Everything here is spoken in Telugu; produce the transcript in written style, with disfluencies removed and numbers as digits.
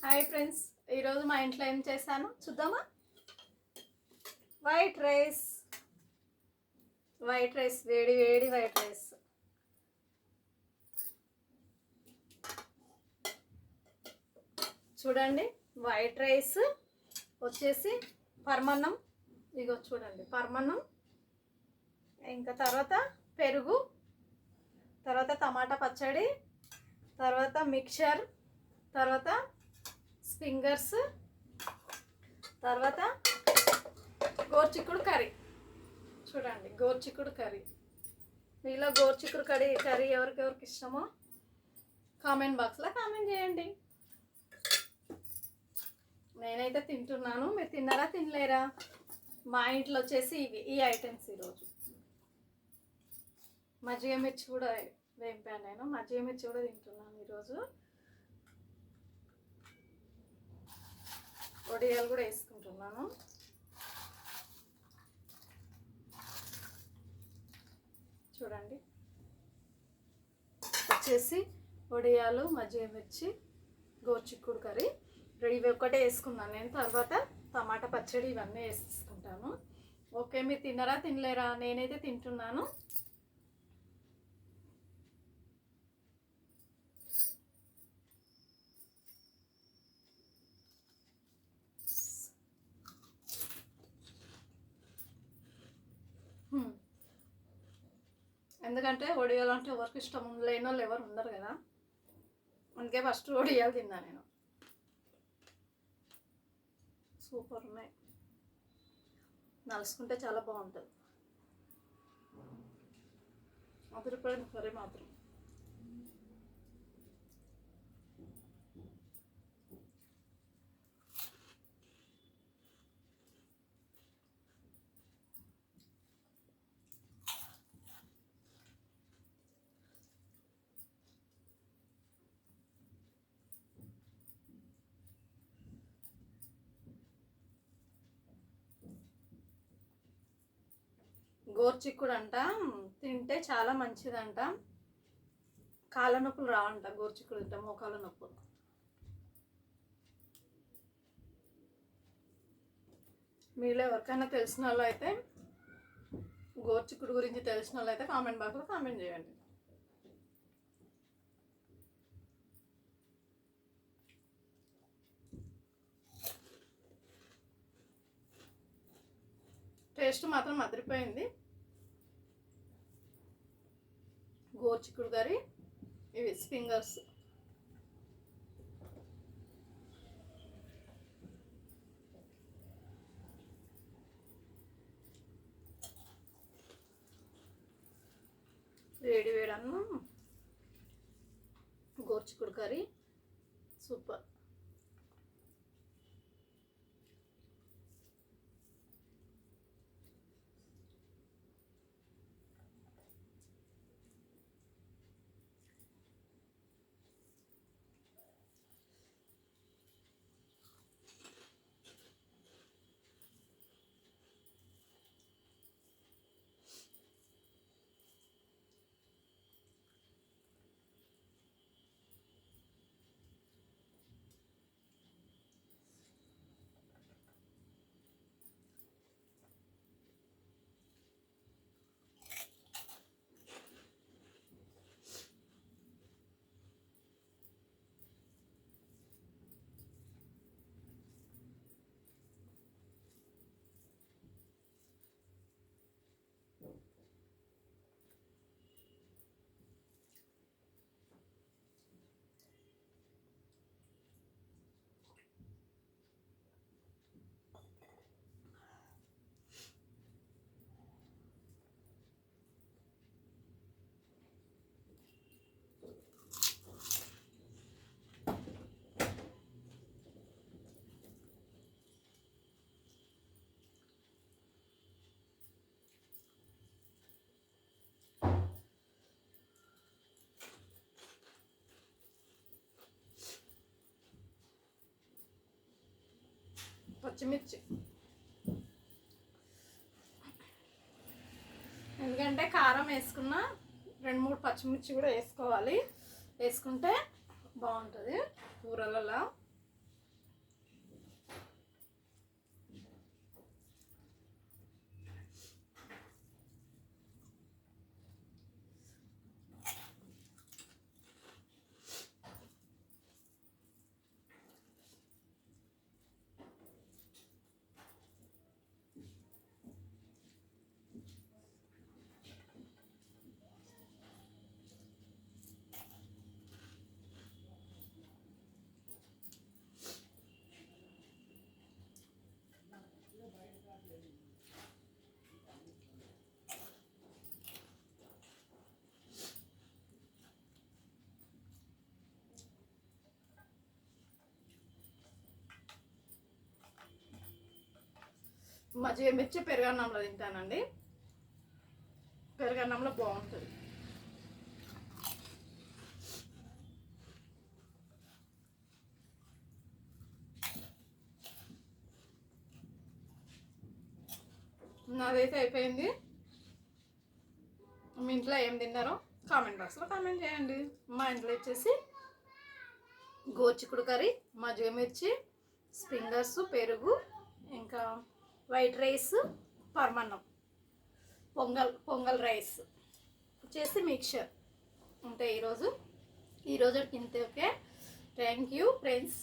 హాయ్ ఫ్రెండ్స్, ఈరోజు మా ఇంట్లో ఏం చేశాను చూద్దామా. వైట్ రైస్ వేడి వేడి వైట్ రైస్. చూడండి, వైట్ రైస్ వచ్చేసి పరమన్నం. ఇగో చూడండి, పరమన్నం, ఇంకా తర్వాత పెరుగు, తర్వాత టమాటా పచ్చడి, తర్వాత మిక్చర్, తర్వాత ఫింగర్స్, తర్వాత గోర్చిక్కుడు కర్రీ. చూడండి, గోర్చిక్కుడు కర్రీ. మీలో గోర్చిక్కుడు కర్రీ ఎవరికి ఇష్టమో కామెంట్ బాక్స్లో కామెంట్ చేయండి. నేనైతే తింటున్నాను, మీరు తిన్నారా తినలేరా? మా ఇంట్లో వచ్చేసి ఈ ఐటమ్స్ ఈరోజు. మజ్జిగ మిర్చి కూడా వేంపాను, నేను మజ్జిగ మిర్చి కూడా తింటున్నాను ఈరోజు. వడియాలు కూడా వేసుకుంటున్నాను. చూడండి, వచ్చేసి వడియాలు, మజ్జిగ మిర్చి, గోర్చిక్కుడు కర్రీ ఇవి ఒక్కటే వేసుకున్నాను నేను. తర్వాత టమాటా పచ్చడి ఇవన్నీ వేసుకుంటాను. ఓకే, మీరు తిన్నారా తినలేరా? నేనైతే తింటున్నాను. ఎందుకంటే వడియాలు అంటే ఎవరికి ఇష్టం లేని వాళ్ళు ఎవరు ఉండరు కదా, అందుకే ఫస్ట్ వడియాలు తిన్నా నేను. సూపర్ ఉన్నాయి, నలుసుకుంటే చాలా బాగుంటుంది. అదిరిపోయిన కర్రీ మాత్రం. గోర్చిక్కుడు అంట తింటే చాలా మంచిదంట, కాళ్ళ నొప్పులు రావంట గోర్చిక్కుడు తింటే, మోకాళ్ళ నొప్పులు. మీలో ఎవరికైనా తెలిసిన వాళ్ళు అయితే, గోర్చిక్కుడు గురించి తెలిసిన వాళ్ళు అయితే కామెంట్ బాక్స్లో కామెంట్ చేయండి. టేస్ట్ మాత్రం అదిరిపోయింది. గోర్చిక్కుడు కర్రీ, ఇవి ఫింగర్స్. వేడి వేడి అన్నం, గోర్చిక్కుడు కర్రీ, సూపర్. పచ్చిమిర్చి, ఎందుకంటే కారం వేసుకున్న 2-3 పచ్చిమిర్చి కూడా వేసుకోవాలి, వేసుకుంటే బాగుంటుంది కూరలలో. మజ్జిగ మిర్చి పెరుగన్నంలో తింటానండి. పెరుగన్నంలో బాగుంటుంది. నాదైతే అయిపోయింది. మీ ఇంట్లో ఏం తిన్నారో కామెంట్ బాక్స్లో కామెంట్ చేయండి. మా ఇంట్లో వచ్చేసి గోచిక్కుడు కర్రీ, మజ్జిగ మిర్చి, స్ప్రింగర్స్, పెరుగు, ఇంకా వైట్ రైస్, పరమన్నం, పొంగల్ రైస్ వచ్చేసి మిక్చర్ ఉంటాయి ఈరోజు ఇంతే. Okay, thank you friends.